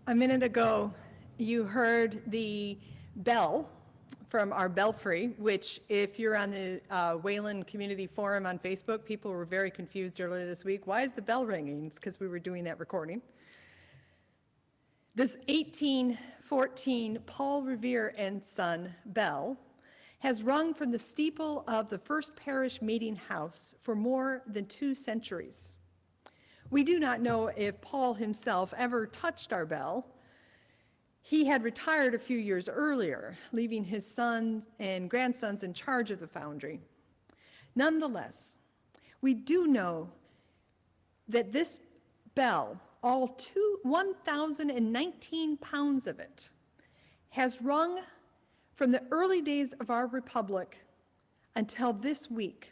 A minute ago, you heard the bell from our belfry, which if you're on the Wayland Community Forum on Facebook, people were very confused earlier this week. Why is the bell ringing? It's because we were doing that recording. This 1814 Paul Revere and Son bell has rung from the steeple of the First Parish Meeting House for more than 2 centuries. We do not know if Paul himself ever touched our bell. He had retired a few years earlier, leaving his sons and grandsons in charge of the foundry. Nonetheless, we do know that this bell, all 1,019 pounds of it, has rung from the early days of our republic until this week,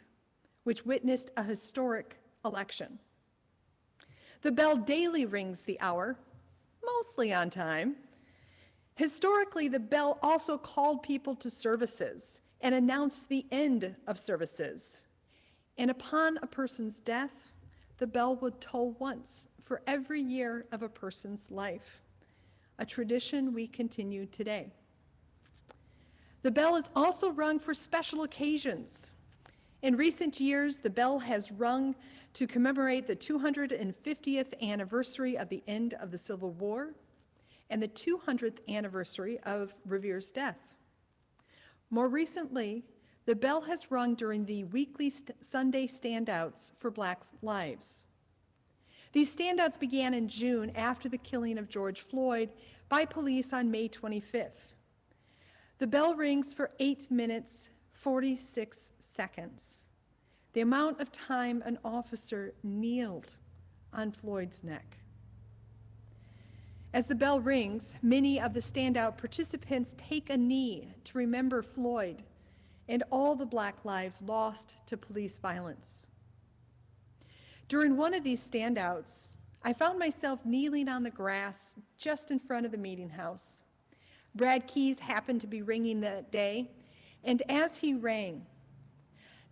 which witnessed a historic election. The bell daily rings the hour, mostly on time. Historically, the bell also called people to services and announced the end of services. And upon a person's death, the bell would toll once for every year of a person's life, a tradition we continue today. The bell is also rung for special occasions. In recent years, the bell has rung to commemorate the 250th anniversary of the end of the Civil War and the 200th anniversary of Revere's death. More recently, the bell has rung during the weekly Sunday standouts for Black lives. These standouts began in June after the killing of George Floyd by police on May 25th. The bell rings for 8 minutes, 46 seconds, the amount of time an officer kneeled on Floyd's neck. As the bell rings, many of the standout participants take a knee to remember Floyd and all the Black lives lost to police violence. During one of these standouts, I found myself kneeling on the grass just in front of the meeting house. Brad Keyes happened to be ringing that day, and as he rang,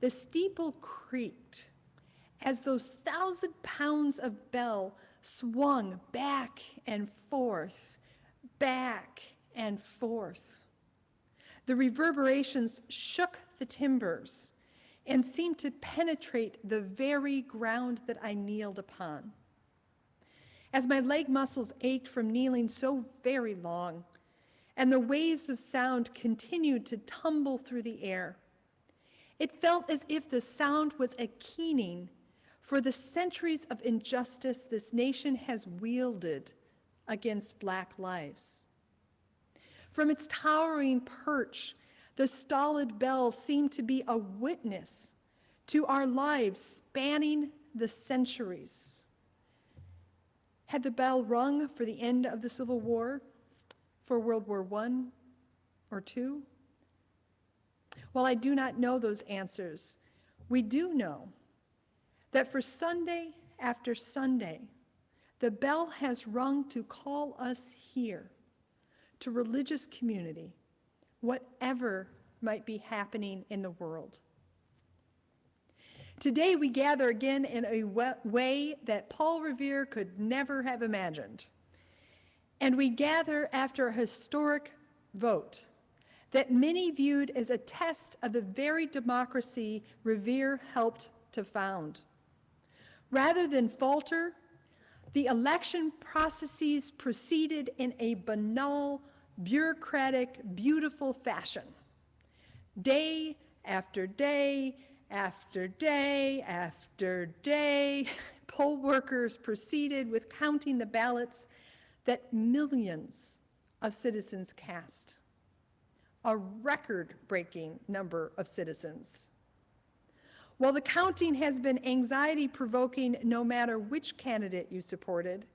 the steeple creaked as those 1,000 pounds of bell swung back and forth, back and forth. The reverberations shook the timbers and seemed to penetrate the very ground that I kneeled upon. As my leg muscles ached from kneeling so very long, and the waves of sound continued to tumble through the air, it felt as if the sound was a keening for the centuries of injustice this nation has wielded against Black lives. From its towering perch, the stolid bell seemed to be a witness to our lives spanning the centuries. Had the bell rung for the end of the Civil War, for World War I or II? While I do not know those answers, we do know that for Sunday after Sunday, the bell has rung to call us here to religious community, whatever might be happening in the world. Today we gather again in a way that Paul Revere could never have imagined. And we gather after a historic vote that many viewed as a test of the very democracy Revere helped to found. Rather than falter, the election processes proceeded in a banal, bureaucratic, beautiful fashion. Day after day, after day, after day, poll workers proceeded with counting the ballots that millions of citizens cast, a record-breaking number of citizens. While the counting has been anxiety-provoking no matter which candidate you supported,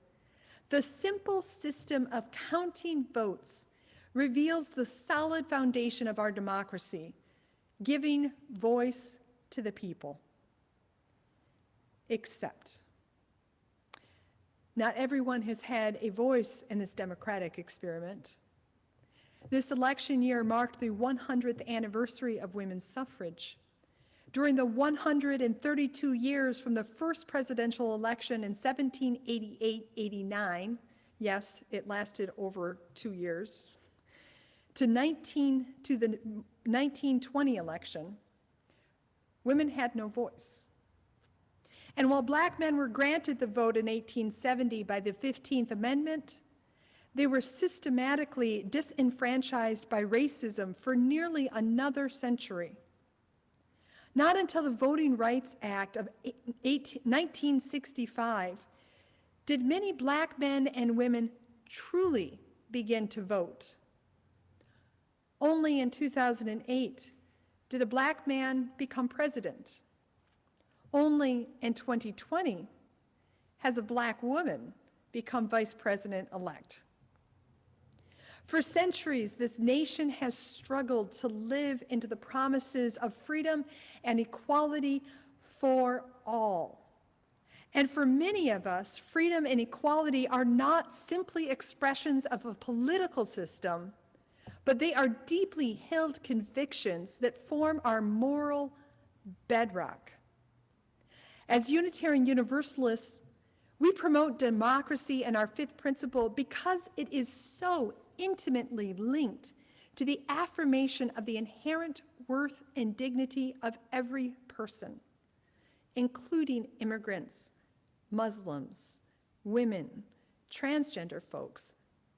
the simple system of counting votes reveals the solid foundation of our democracy, giving voice to the people. Except, not everyone has had a voice in this democratic experiment. This election year marked the 100th anniversary of women's suffrage. During the 132 years from the first presidential election in 1788-89 Yes, it lasted over 2 years. To the 1920 election, women had no voice. And while black men were granted the vote in 1870 by the 15th Amendment, they were systematically disenfranchised by racism for nearly another century. Not until the Voting Rights Act of 1965 did many black men and women truly begin to vote. Only in 2008 did a black man become president. Only in 2020 has a black woman become vice president-elect. For centuries, this nation has struggled to live into the promises of freedom and equality for all. And for many of us, freedom and equality are not simply expressions of a political system, but they are deeply held convictions that form our moral bedrock. As Unitarian Universalists, we promote democracy and our fifth principle because it is so intimately linked to the affirmation of the inherent worth and dignity of every person, including immigrants, Muslims, women, transgender folks,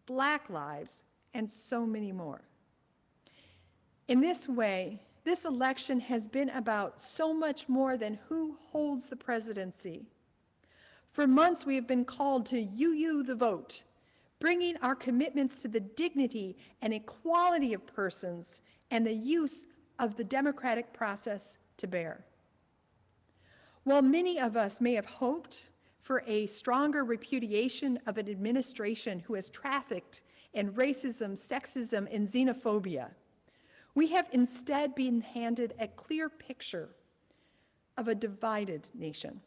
black lives, and so many more. In this way, this election has been about so much more than who holds the presidency. For months, we have been called to UU the vote, bringing our commitments to the dignity and equality of persons and the use of the democratic process to bear. While many of us may have hoped for a stronger repudiation of an administration who has trafficked in racism, sexism, and xenophobia, we have instead been handed a clear picture of a divided nation.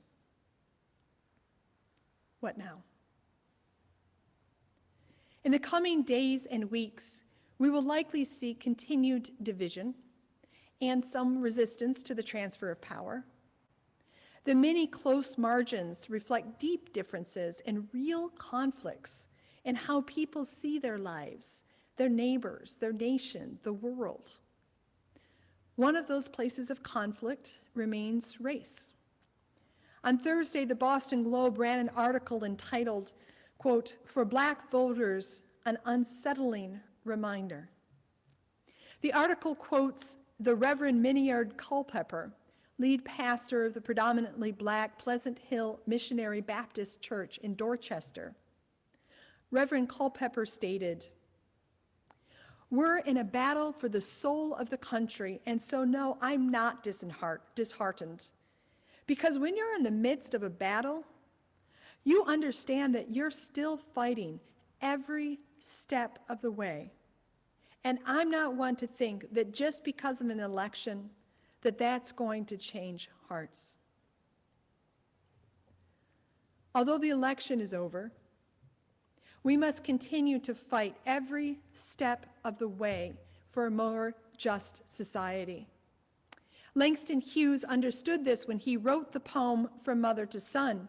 What now? In the coming days and weeks, we will likely see continued division and some resistance to the transfer of power. The many close margins reflect deep differences and real conflicts in how people see their lives, their neighbors, their nation, the world. One of those places of conflict remains race. On Thursday, the Boston Globe ran an article entitled, quote, "For Black Voters, an Unsettling Reminder." The article quotes the Reverend Miniard Culpepper, lead pastor of the predominantly black Pleasant Hill Missionary Baptist Church in Dorchester. Reverend Culpepper stated, "We're in a battle for the soul of the country, and so no, I'm not disheartened. Because when you're in the midst of a battle, you understand that you're still fighting every step of the way. And I'm not one to think that just because of an election, that that's going to change hearts." Although the election is over, we must continue to fight every step of the way for a more just society. Langston Hughes understood this when he wrote the poem From Mother to Son,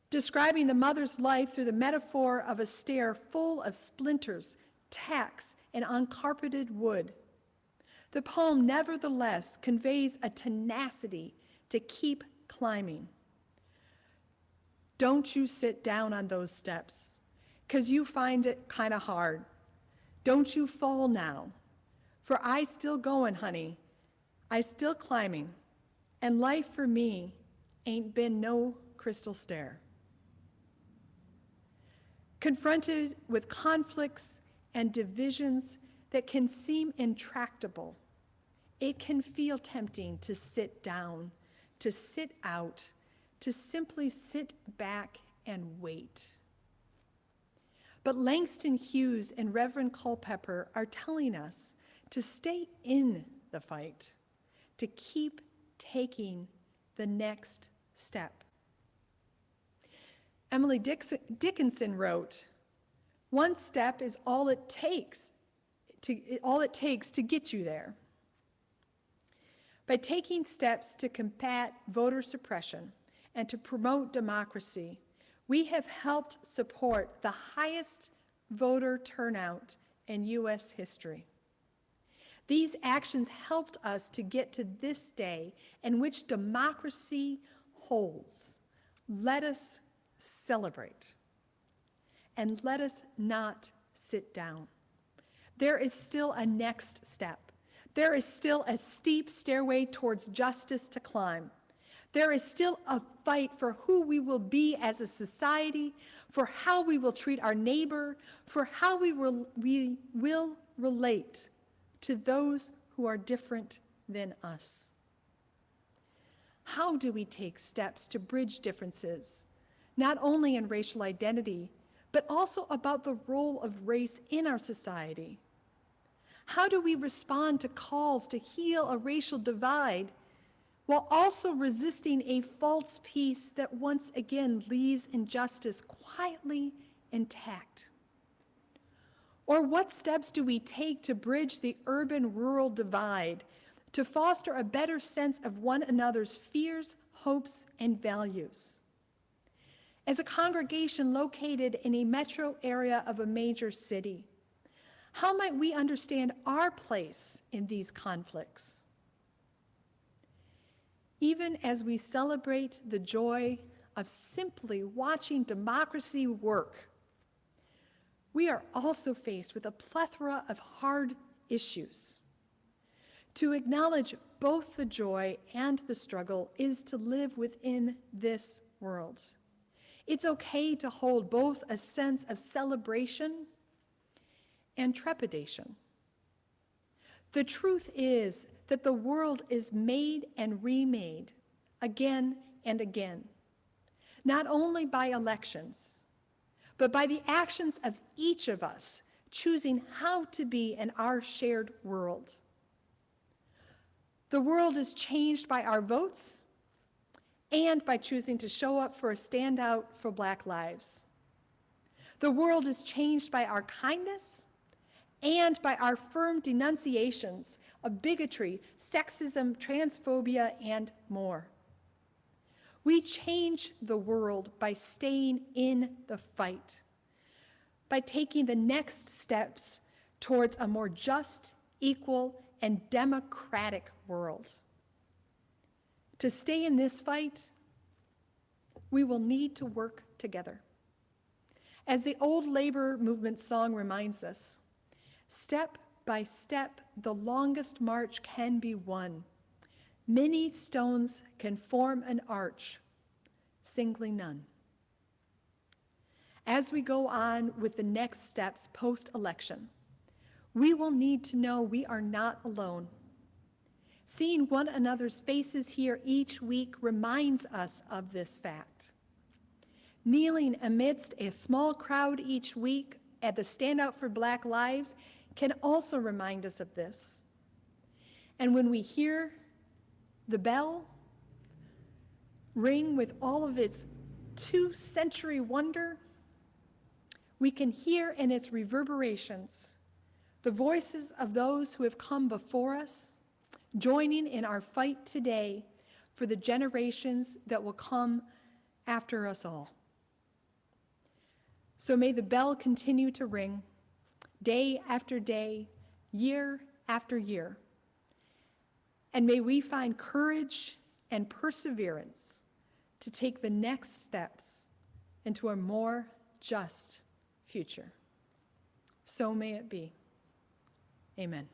describing the mother's life through the metaphor of a stair full of splinters, tacks, and uncarpeted wood. The poem nevertheless conveys a tenacity to keep climbing. Don't you sit down on those steps, because you find it kind of hard. Don't you fall now, for I still going, honey. I still climbing, and life for me ain't been no crystal stair. Confronted with conflicts and divisions that can seem intractable, it can feel tempting to sit down, to sit out, to simply sit back and wait. But Langston Hughes and Reverend Culpepper are telling us to stay in the fight, to keep taking the next step. Emily Dickinson wrote, "One step is all it takes to get you there." By taking steps to combat voter suppression and to promote democracy, We have helped support the highest voter turnout in U.S. history. These actions helped us to get to this day in which democracy holds. Let us celebrate, and let us not sit down. There is still a next step. There is still a steep stairway towards justice to climb. There is still a fight for who we will be as a society, for how we will treat our neighbor, for how we will relate to those who are different than us. How do we take steps to bridge differences, not only in racial identity, but also about the role of race in our society? How do we respond to calls to heal a racial divide while also resisting a false peace that once again leaves injustice quietly intact? Or what steps do we take to bridge the urban-rural divide, to foster a better sense of one another's fears, hopes, and values? As a congregation located in a metro area of a major city, how might we understand our place in these conflicts? Even as we celebrate the joy of simply watching democracy work, we are also faced with a plethora of hard issues. To acknowledge both the joy and the struggle is to live within this world. It's okay to hold both a sense of celebration and trepidation. The truth is that the world is made and remade again and again, not only by elections, but by the actions of each of us choosing how to be in our shared world. The world is changed by our votes and by choosing to show up for a standout for Black lives. The world is changed by our kindness and by our firm denunciations of bigotry, sexism, transphobia, and more. We change the world by staying in the fight, by taking the next steps towards a more just, equal, and democratic world. To stay in this fight, we will need to work together. As the old labor movement song reminds us, step by step, the longest march can be won. Many stones can form an arch, singly none. As we go on with the next steps post-election, we will need to know we are not alone. Seeing one another's faces here each week reminds us of this fact. Kneeling amidst a small crowd each week at the Stand Out for Black Lives can also remind us of this. And when we hear the bell ring with all of its two-century wonder, we can hear in its reverberations the voices of those who have come before us, joining in our fight today for the generations that will come after us all. So may the bell continue to ring day after day, year after year. And may we find courage and perseverance to take the next steps into a more just future. So may it be. Amen.